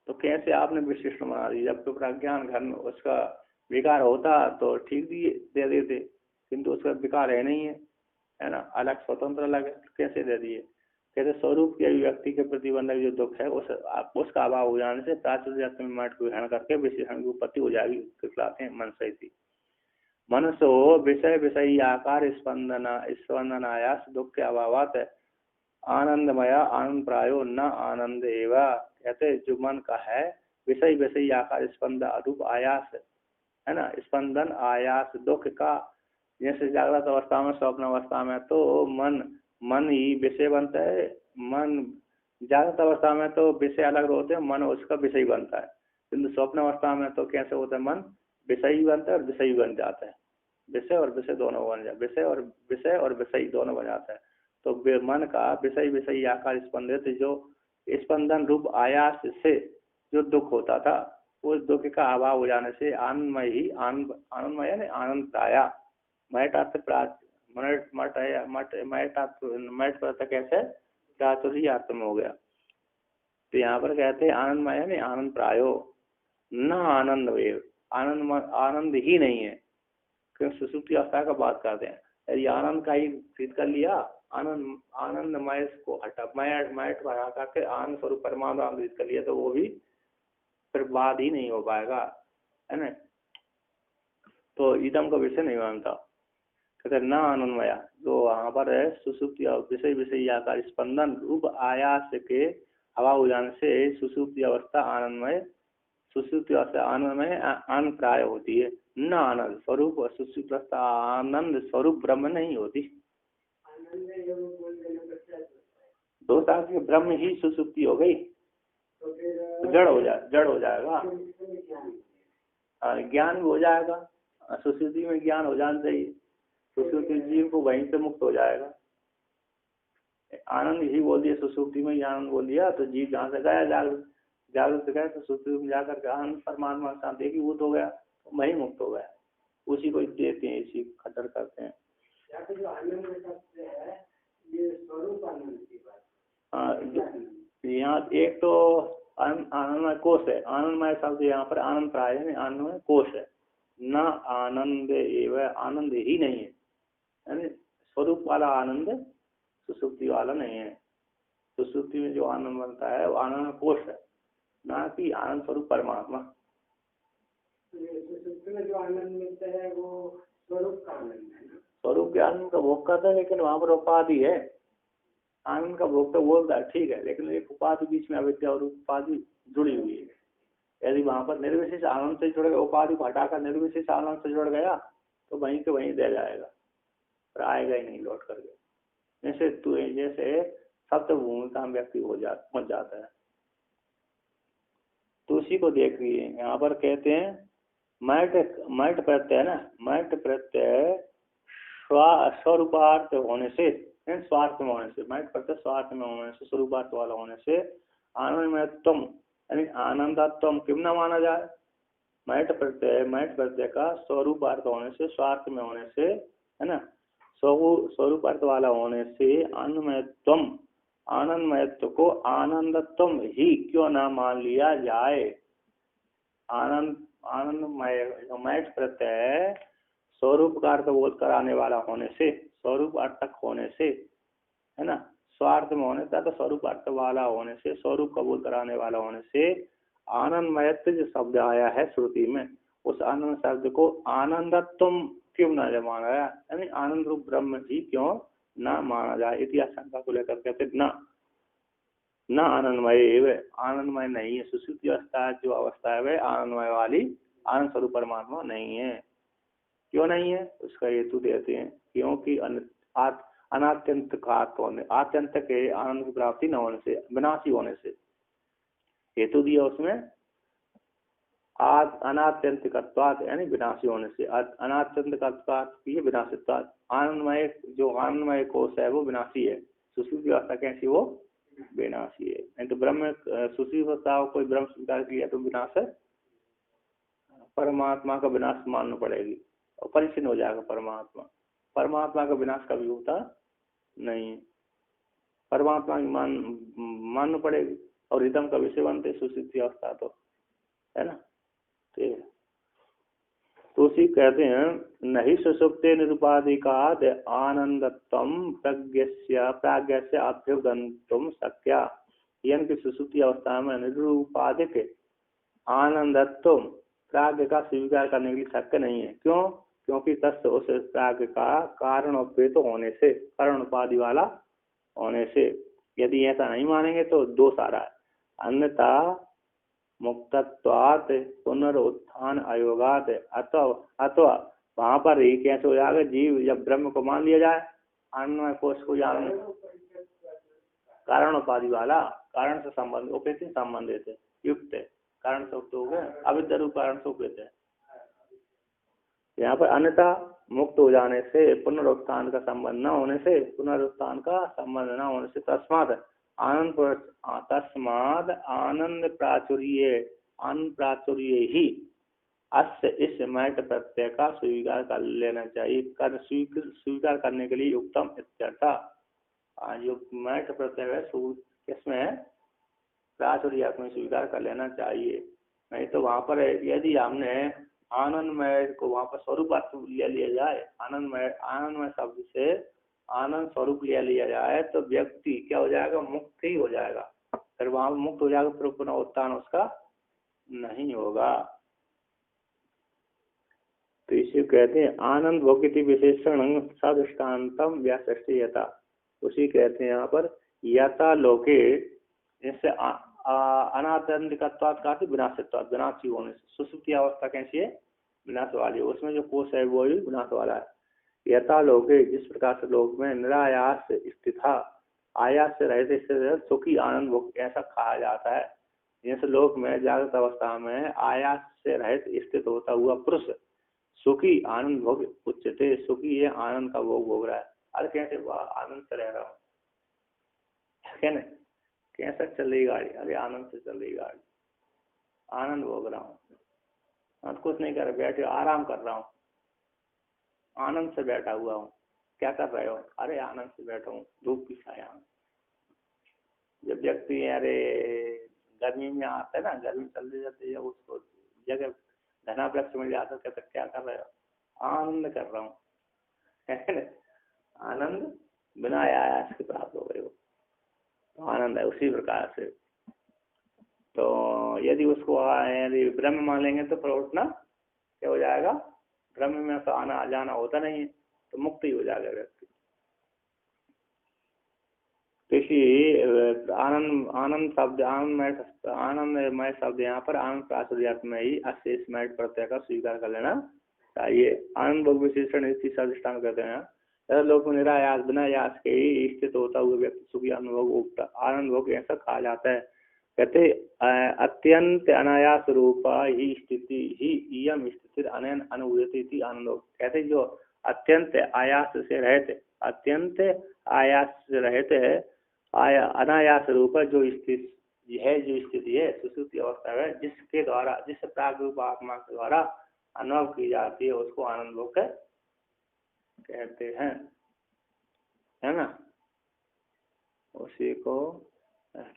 तो कैसे आपने विशेषण बना दिया? जब तो प्रज्ञान घन उसका विकार होता तो ठीक दे देते, किंतु उसका विकार है नहीं है ना, अलग स्वतंत्र अलग है, कैसे दे दिए? कहते स्वरूप की अभिव्यक्ति के प्रतिबंधक जो दुख है उसका अभाव हो जाने से प्राचुर्य में मठ को ग्रहण करके विशेषण की उत्पत्ति हो जाएगी, दिखलाते हैं मन से। मनसो विषय विषयी आकार स्पंदनायास दुख के अभावात आनंदमया आनंद प्रायो न आनंद एवं। कहते जो मन का है विषय विषयी आकार स्पंद अरूप आयास, है ना, स्पंदन आयास दुख का, जैसे जागृत अवस्था में स्वप्न अवस्था में तो मन ही विषय बनता है, मन जागृत अवस्था में तो विषय अलग होते हैं, मन उसका विषय बनता है, किंतु स्वप्न अवस्था में तो कैसे होता है, मन विषय ही बनता है और विषय बन जाता है, विषय और विषय दोनों बन जाते, विषय और विषय दोनों बन जाता है। तो मन का विषय विषयी आकार स्पंदित जो स्पंदन रूप आयास से जो दुख होता था, उस दुख का अभाव हो जाने से आनंदमय ही आनंदमय ने आनंद प्राया मठ पर कैसे प्राचुर्य अर्थ में हो गया। तो यहाँ पर कहते हैं आनंदमय ने आनंद प्रायो न आनंद वे, आनंद ही नहीं है, क्योंकि सुसुप्ति अवस्था का बात करते हैं। यदि आनंद का ही सिद्ध कर लिया, आनंदमय को हटा मठ हटा करके आनंद स्वरूप परमात्मा सिद्ध कर लिया, तो वो भी फिर बात ही नहीं हो पाएगा, है ना। तो इदम का विषय नहीं मानता, कहते न आनंदमया जो वहाँ पर है सुसुप्ति विषय विषय आकार स्पंदन रूप आयास के हवा हो जाने से सुसुप्ति अवस्था आनंदमय, सुसुप्ति अवस्था आनंदमय आनंद प्राय होती है, न आनंद स्वरूप और सुसुप्ति अवस्था आनंद स्वरूप ब्रह्म नहीं होती। दो साल के ब्रह्म ही सुसुप्ति हो गई, तो जड़ हो जाएगा, ज्ञान भी हो जाएगा, सुसुप्ति में ज्ञान हो जाना चाहिए, सुसुप्ति जीव को वहीं से मुक्त हो जाएगा। आनंद ही बोल दिया, सुसुप्ति में ही आनंद बोल दिया, तो जीव जहाँ से गया जागृत गया, तो सुसुप्ति में जाकर के आनंद परमात्मा शांति की भूत हो गया, तो वहीं मुक्त हो गया, उसी को देते हैं, इसी खतर करते हैं। हाँ, यहाँ एक तो आनंदमय कोश है, आनंदमय शब्द यहाँ पर आनंद प्राय है, आनंदमय कोश है, न आनंद एवं आनंद ही नहीं है, यानी स्वरूप वाला आनंद सुसुप्ति वाला नहीं है। सुसुप्ति में जो आनंद बनता है वो आनंद कोश है, ना कि आनंद स्वरूप परमात्मा। सुसुप्ति में जो आनंद मिलता है वो स्वरूप का आनंद है, स्वरूप के आनंद का भोग करता है, लेकिन वहाँ पर उपाधि है, आनंद का भोग तो बोलता है ठीक है, लेकिन एक उपाधि बीच में अविद्या और उपाधि जुड़ी हुई है। यदि वहाँ पर निर्विशेष आनंद से जुड़ गया, उपाधि को हटाकर निर्विशेष आनंद से जुड़ गया, तो वहीं के वहीं दे जाएगा, पर आएगा ही नहीं लौट करके। जैसे सप्त भूमिका व्यक्ति हो जाता है, तो उसी को देखिए यहाँ पर कहते हैं मैट मैट प्रत्यय है ना, मैट प्रत्यय स्वरूपार्थ होने से, स्वार्थ में होने से, मैट प्रत्यय स्वार्थ में होने से, स्वरूपार्थ वाला होने से आनंदमयत्वम यानी आनंदात्वम क्यों न माना जाए। मैट प्रत्यय का स्वरूपार्थ होने से, स्वार्थ में होने से, है ना, स्वरूपार्थ वाला होने से आनंदमयत्वम, आनंदमयत्व को आनंदत्वम ही क्यों ना मान लिया जाए। आनंदमय मैट प्रत्यय स्वरूप का अर्थ बोध कराने वाला होने से, स्वरूप अर्थक होने से, है ना, स्वार्थ में होने से तो स्वरूप अर्थ वाला होने से, स्वरूप का बोध कराने वाला होने से आनंदमयत्व जो शब्द आया है श्रुति में, उस आनंद शब्द को आनंदत्वम क्यों न माना जाए, यानी आनंद रूप ब्रह्म ही क्यों न माना जाए। इतिहास शंका को लेकर कहते न आनंदमय, आनंदमय नहीं है। सुषुप्ति अवस्था जो अवस्था है वह आनंदमय वाली आनंद स्वरूप परमात्मा नहीं है। क्यों नहीं है उसका हेतु देते हैं, क्योंकि अनात्यंत घात होने, आत्यंत के आनंद की प्राप्ति न होने से, विनाशी होने से हेतु दिया उसमें। अनात्यंत कर्त्वात् यानी विनाशी होने से, अनात्यंत कर्त्वात् की विनाशित्वात्, आनंदमय जो आनंदमय कोश है वो विनाशी है। सुषुप्ति अवस्था कैसी, वो विनाशी है। नहीं तो ब्रह्म सुषुप्ति अवस्था कोई ब्रह्म स्वीकार किया तो विनाश है, परमात्मा का विनाश मानना पड़ेगी और परिचिन हो जाएगा परमात्मा। परमात्मा का विनाश कभी होता नहीं, परमात्मा की मानना पड़ेगी और रिदम का विषय बनते सुषुप्ति अवस्था तो, है ना। तो उसी कहते हैं नहीं सुषुप्ते निरुपाधिकाद आनंदत्वम प्राज्ञस्य अभ्युगंतुम शक्या, यानी कि सुषुप्ति अवस्था में निरुपाधिक आनंदत्व प्राज्ञ का स्वीकार करने के लिए शक्य नहीं है। क्यों? क्योंकि तस्य उस प्राज्ञ का कारण उपेत होने से, कारण उपाधि वाला होने से। यदि ऐसा नहीं मानेंगे तो दोष आ रहा है। अन्यथा मुक्तत्वात् पुनरुत्थान अयोगात, अथवा वहां पर ही कैसे हो जाएगा, जीव जब ब्रह्म को मान लिया जाए, अन्य कोष को जान कारण उपाधि वाला, कारण से संबंध उपेत संबंधित है, युक्त है, कारण से उक्त हो गए, अविद्या रूप कारण से उपेत है। यहाँ पर अन्यथा मुक्त हो जाने से, पुनरुत्थान का संबंध न होने से, पुनरुत्थान का संबंध न होने से, तस्माद आनंद प्राचुर्य ही अस्य इस मैट प्रत्यय का स्वीकार कर लेना चाहिए, स्वीकार करने के लिए युक्तम इत्यर्थ। जो मैट प्रत्यय है किसमें है, प्राचुर्य में स्वीकार कर लेना चाहिए। नहीं तो वहां पर यदि हमने आनंदमय को वहां पर स्वरूप अर्थ ले लिया जाए, आनंदमय शब्द से आनंद स्वरूप ले लिया जाए तो व्यक्ति क्या हो जाएगा, मुक्त ही हो जाएगा। फिर वहां मुक्त हो जाएगा, फिर पुनः उत्थान उसका नहीं होगा। तो इसे कहते हैं आनंद भोगिति विशेषण सदृष्टान्तम व्यासष्टियता। उसी कहते हैं यहाँ पर यथा लोके, जैसे अनात्यंतिकत्वात् का विनाशित्वात्, विनाशी होने से। सुषुप्ति अवस्था कैसी है, विनाश वाली है, उसमें जो कोष है वो भी विनाश वाला है। यथा लोके, जिस प्रकार से लोक में निरायास स्थिता, आयास से रहित सुखी आनंद भोग ऐसा कहा जाता है। जैसे लोक में जागृत अवस्था में आयास से रहित स्थित होता हुआ पुरुष सुखी आनंद भोग उच्चते, सुखी है आनंद का भोग भोग रहा है। अरे कैसे आनंद से रह रहा हूँ, क्या नहीं, कैसा चल रही गाड़ी, अरे आनंद से चल रही गाड़ी, आनंद भोग रहा हूँ, कुछ नहीं कर रहा, बैठे आराम कर रहा हूँ, आनंद से बैठा हुआ हूँ। क्या कर रहे हो, अरे आनंद से बैठा हूँ धूप की छाया में। जब व्यक्ति अरे गर्मी में आता है ना, गर्मी चलती जाती है, उसको जगह घना वृक्ष मिल जाता है, कहते क्या कर रहे हो, आनंद कर रहा हूँ। आनंद बिना आयास के प्राप्त हो गए हो, तो आनंद है। उसी प्रकार से तो यदि उसको यदि ब्रह्म मान लेंगे तो फिर उठना क्या हो जाएगा, ब्रह्म में तो आना जाना होता नहीं है, तो मुक्त ही हो जाएगा व्यक्ति। तो इसी आनंद शब्द, आनंदमय शब्द यहाँ पर आनंद प्राचुर्य में ही अशेष मैट प्रत्यय का स्वीकार कर लेना चाहिए। आनंद भोग विशेषण इसी अधिष्ठान कहते हैं। लोक में निरायास बिना यास के ही स्थित होता हुआ व्यक्ति सुखी अनुभव आनंद भोग ऐसा कहा जाता है। कहते अत्यंत अनायास रूपा ही स्थिति ही इयम स्थिति अनैन अनुभूति आनंदो। कहते जो अत्यंत आयास से रहते, अत्यंत आयास से रहते है, अनायास रूप जो स्थिति है, जो स्थिति है सुसुप्ति अवस्था है, जिसके द्वारा, जिस प्रागरूप आत्मा के द्वारा अनुभव की जाती है, उसको आनंद भोग कहते हैं, है ना। उसी को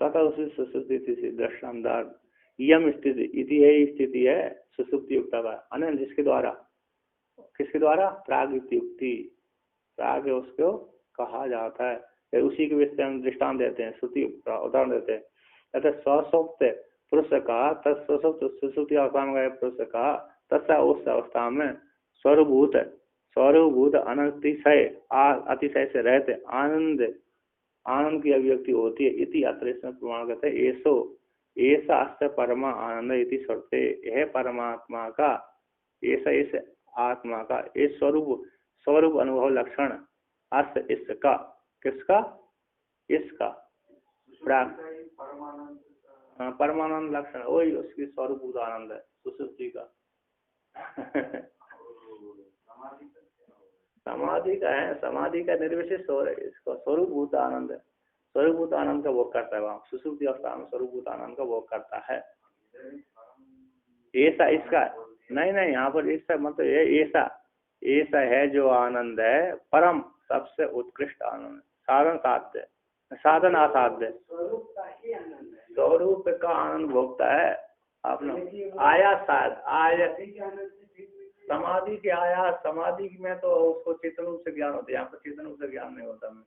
तथा उसी सुसुप्ति से दृष्टांतर यम स्थिति इति है, स्थिति है सुसुप्ति युक्त अनंत, जिसके द्वारा, किसके द्वारा, प्राग युक्ति, प्राग उसको कहा जाता है। फिर उसी के विषय में दृष्टांत देते हैं, श्रुति उदाहरण देते हैं। तथा स्वसुप्त पुरुष का तत्सुप्त सुसुप्ति अवस्था में पुरुष का तथा उस अवस्था में स्वरूभूत अनतिशय अतिशय से रहते आनंद की अभिव्यक्ति होती है। इति अत्र इसमें प्रमाण करते हैं ऐसो ऐसा अस्य परमा आनंद इति श्रुते, यह परमात्मा का, ऐसा इस आत्मा का, इस स्वरूप अनुभव लक्षण अस्य इसका, किसका, इसका परमानंद लक्षण, वही उसकी स्वरूप आनंद है सुसुप्ति का। समाधि का है, समाधि का निर्विशेष इसका स्वरूप आनंद है, स्वरूप आनंद का भोग करता है वहाँ सुसुप्ति अवस्था में, स्वरूप आनंद का भोग करता है। ऐसा इसका नहीं, यहाँ पर ऐसा मतलब ऐसा ऐसा है जो आनंद है परम, सबसे उत्कृष्ट आनंद, साधन साध्य, साधन असाध्य, स्वरूप का आनंद भोगता है अपना। आया साध आया समाधि के आया, समाधि में तो उसको चेतन रूप से ज्ञान होता है, यहाँ पर चेतन रूप से ज्ञान नहीं होता। मैं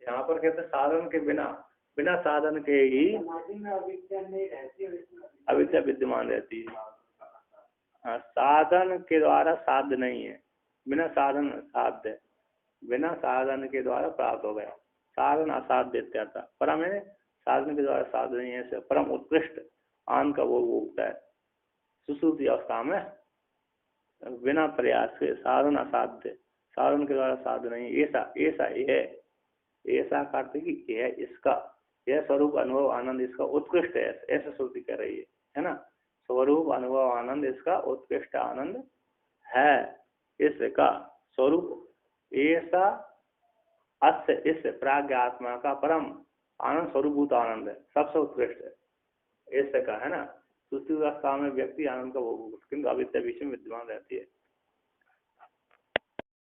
यहाँ पर कहते साधन के बिना साधन के ही अविद्या विद्यमान रहती है। हाँ, साधन के द्वारा साध्य नहीं है, बिना साधन साध्य, बिना साधन के द्वारा प्राप्त हो गया, साधन असाध्य इत्यर्थ। परम है, साधन के द्वारा साध्य नहीं है, परम उत्कृष्ट आनंद का वो भोगता है सुसुप्ति अवस्था में बिना प्रयास के, साधन असाध्य, साधन के द्वारा साध्य नहीं। ऐसा ऐसा करते कि यह इसका, यह स्वरूप अनुभव आनंद इसका उत्कृष्ट है, ऐसा श्रुति कह रही है ना। स्वरूप अनुभव आनंद इसका उत्कृष्ट आनंद है, इसका स्वरूप ऐसा अस्य इस प्राज्ञ आत्मा का परम आनंद स्वरूपभूत आनंद है, सबसे उत्कृष्ट है, ऐसे का है ना। सुसुप्ति अवस्था में व्यक्ति आनंद का भोग, किंतु अविद्या विषय में विद्यमान रहती है।